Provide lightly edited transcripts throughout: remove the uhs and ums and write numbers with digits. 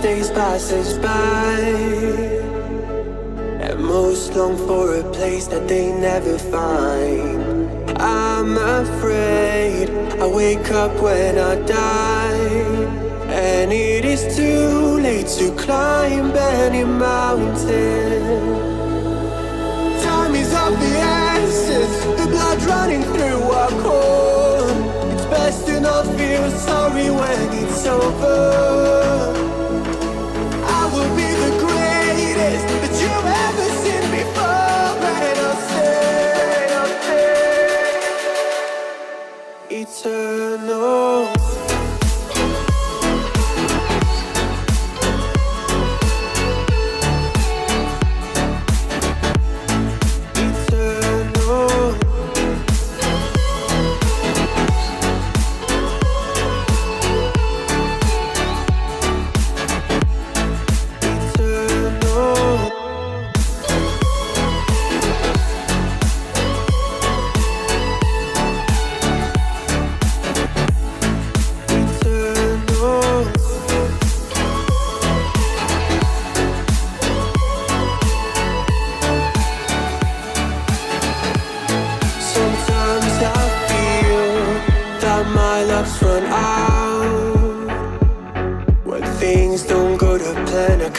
days pass us by, and most long for a place that they never find. I'm afraid I wake up when I die, and it is too late to climb any mountain. Time is of the essence, the blood running through our core. It's best to not feel sorry when it's over. I will be the greatest that you've ever seen before, and I'll stay eternal.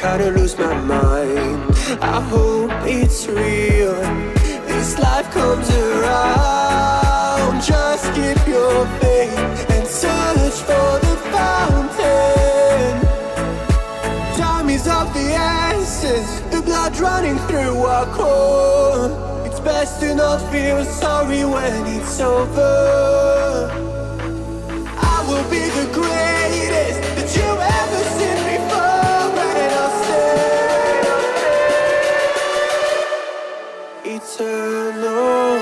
Kinda lose my mind. I hope it's real. This life comes around. Just keep your faith and search for the fountain. Time is of the essence, the blood running through our core. It's best to not feel sorry when it's over. I will be the greatest that you've ever seen before. Eternal.